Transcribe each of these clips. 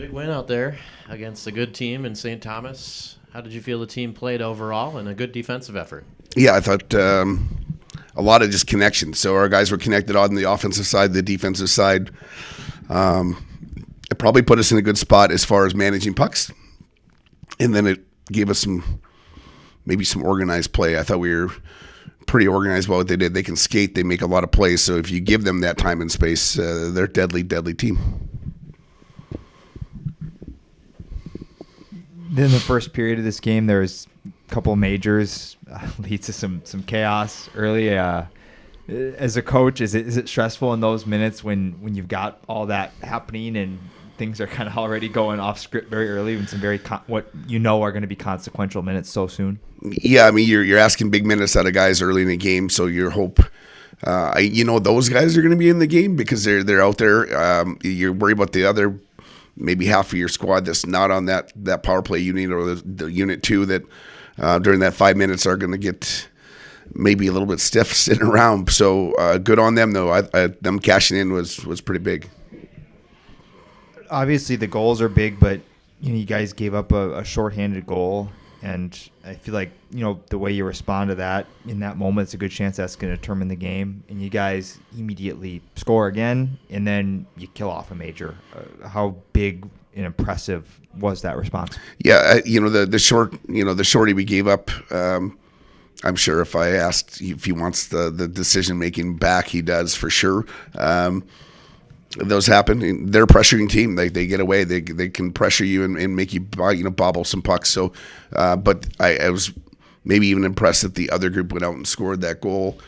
Big win out there against a good team in St. Thomas. How did you feel the team played overall and a good defensive effort? Yeah, I thought a lot of just connection. So our guys were connected on the offensive side, the defensive side. It probably put us in a good spot as far as managing pucks. And then it gave us maybe some organized play. I thought we were pretty organized about what they did. They can skate. They make a lot of plays. So if you give them that time and space, they're a deadly, deadly team. In the first period of this game, there was a couple of majors, leads to some chaos early. As a coach, is it stressful in those minutes when you've got all that happening and things are kind of already going off script very early and some very what you know are going to be consequential minutes so soon? Yeah, I mean you're asking big minutes out of guys early in the game, so your hope. Those guys are going to be in the game because they're out there. You're worried about the other maybe half of your squad that's not on that power play unit or the unit 2 that during that 5 minutes are going to get maybe a little bit stiff sitting around. So good on them though. Them cashing in was pretty big. Obviously the goals are big, but you guys gave up a shorthanded goal, and I feel like the way you respond to that in that moment, it's a good chance that's going to determine the game. And you guys immediately score again, and then you kill off a major. How big and impressive was that response? Yeah, the shorty we gave up. I'm sure if I asked if he wants the decision making back, he does for sure. Those happen. They're a pressuring team. They get away. They can pressure you and make you bobble some pucks. So, but I was maybe even impressed that the other group went out and scored that goal.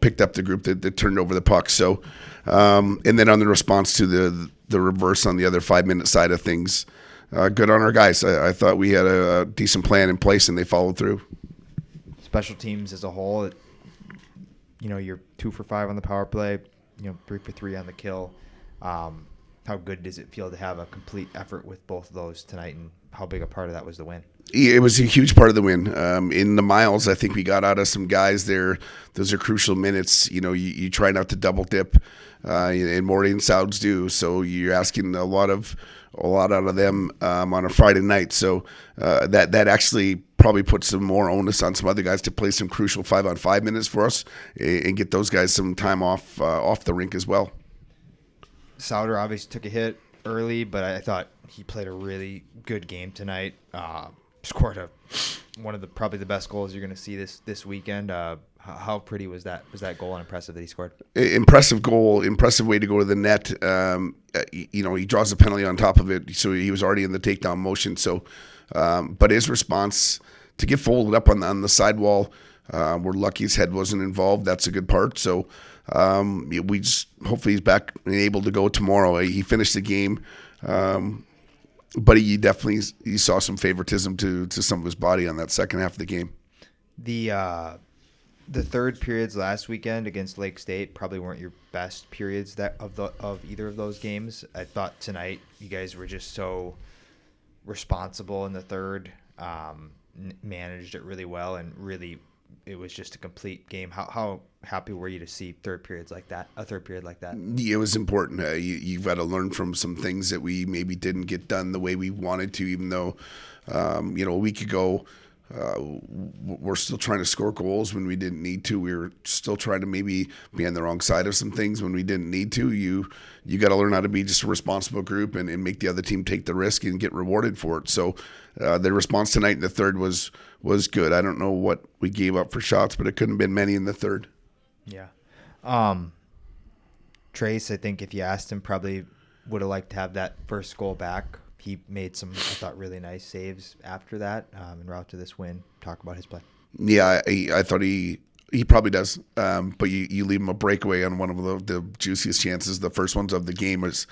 Picked up the group that turned over the puck. So, and then on the response to the reverse on the other 5 minute side of things, good on our guys. I thought we had a decent plan in place and they followed through. Special teams as a whole, you're 2 for 5 on the power play. 3 for 3 on the kill. How good does it feel to have a complete effort with both of those tonight, and how big a part of that was the win? It was a huge part of the win. In the miles, I think we got out of some guys there. Those are crucial minutes. You try not to double dip, and Morty and Souds do. So you're asking a lot out of them on a Friday night. So that actually probably puts some more onus on some other guys to play some crucial 5-on-5 minutes for us and get those guys some time off the rink as well. Souder obviously took a hit early, but I thought he played a really good game tonight. Scored one of probably the best goals you're going to see this weekend. How pretty was that? Was that goal and impressive that he scored? Impressive goal, impressive way to go to the net. He draws a penalty on top of it, so he was already in the takedown motion. So, but his response to get folded up on the sidewall, we're lucky his head wasn't involved. That's a good part. So, we just hopefully he's back and able to go tomorrow. He finished the game. But he definitely saw some favoritism to some of his body on that second half of the game. The third periods last weekend against Lake State probably weren't your best periods of either of those games. I thought tonight you guys were just so responsible in the third, managed it really well, and really it was just a complete game. How happy were you to see a third period like that? It was important. You've got to learn from some things that we maybe didn't get done the way we wanted to, even though, a week ago, we're still trying to score goals when we didn't need to. We were still trying to maybe be on the wrong side of some things when we didn't need to. You got to learn how to be just a responsible group and make the other team take the risk and get rewarded for it. So the response tonight in the third was good. I don't know what we gave up for shots, but it couldn't have been many in the third. Yeah. Trace, I think if you asked him, probably would have liked to have that first goal back. He made some, I thought, really nice saves after that en route to this win. Talk about his play. Yeah, I thought he probably does. But you leave him a breakaway on one of the juiciest chances. The first ones of the game is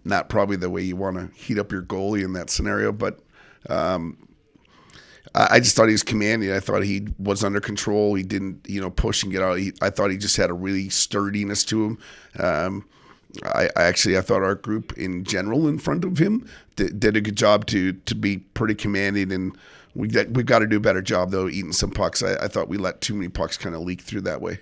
not probably the way you want to heat up your goalie in that scenario. But I just thought he was commanding. I thought he was under control. He didn't, push and get out. I thought he just had a really sturdiness to him. I thought our group in general in front of him did a good job to be pretty commanding, and we've got to do a better job though eating some pucks. I thought we let too many pucks kind of leak through that way.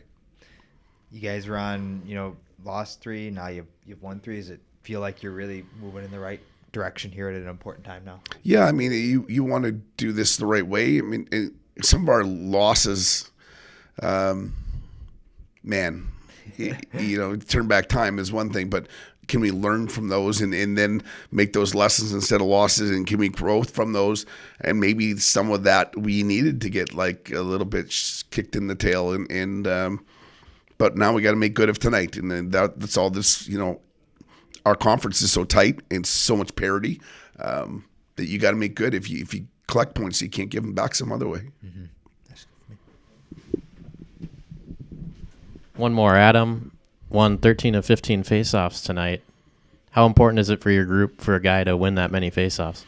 You guys are on, lost 3, now you've won 3. Does it feel like you're really moving in the right direction here at an important time now? Yeah, I mean, you want to do this the right way. I mean, some of our losses, man, turn back time is one thing, but can we learn from those and then make those lessons instead of losses? And can we grow from those? And maybe some of that we needed to get like a little bit kicked in the tail. But now we got to make good of tonight. And then that's all this, our conference is so tight and so much parity that you got to make good. If you collect points, you can't give them back some other way. Mm-hmm. One more, Adam. Won 13 of 15 faceoffs tonight. How important is it for your group for a guy to win that many faceoffs?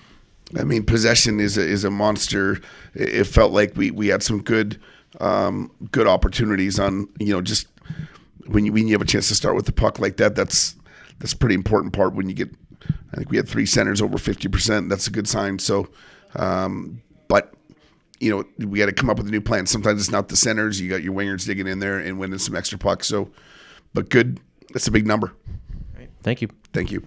I mean, possession is a monster. It felt like we had some good opportunities on, just when you have a chance to start with the puck like that. That's a pretty important part when you get. I think we had 3 centers over 50%. That's a good sign. So, but we got to come up with a new plan. Sometimes it's not the centers. You got your wingers digging in there and winning some extra pucks. So, but good. That's a big number. Right. Thank you. Thank you.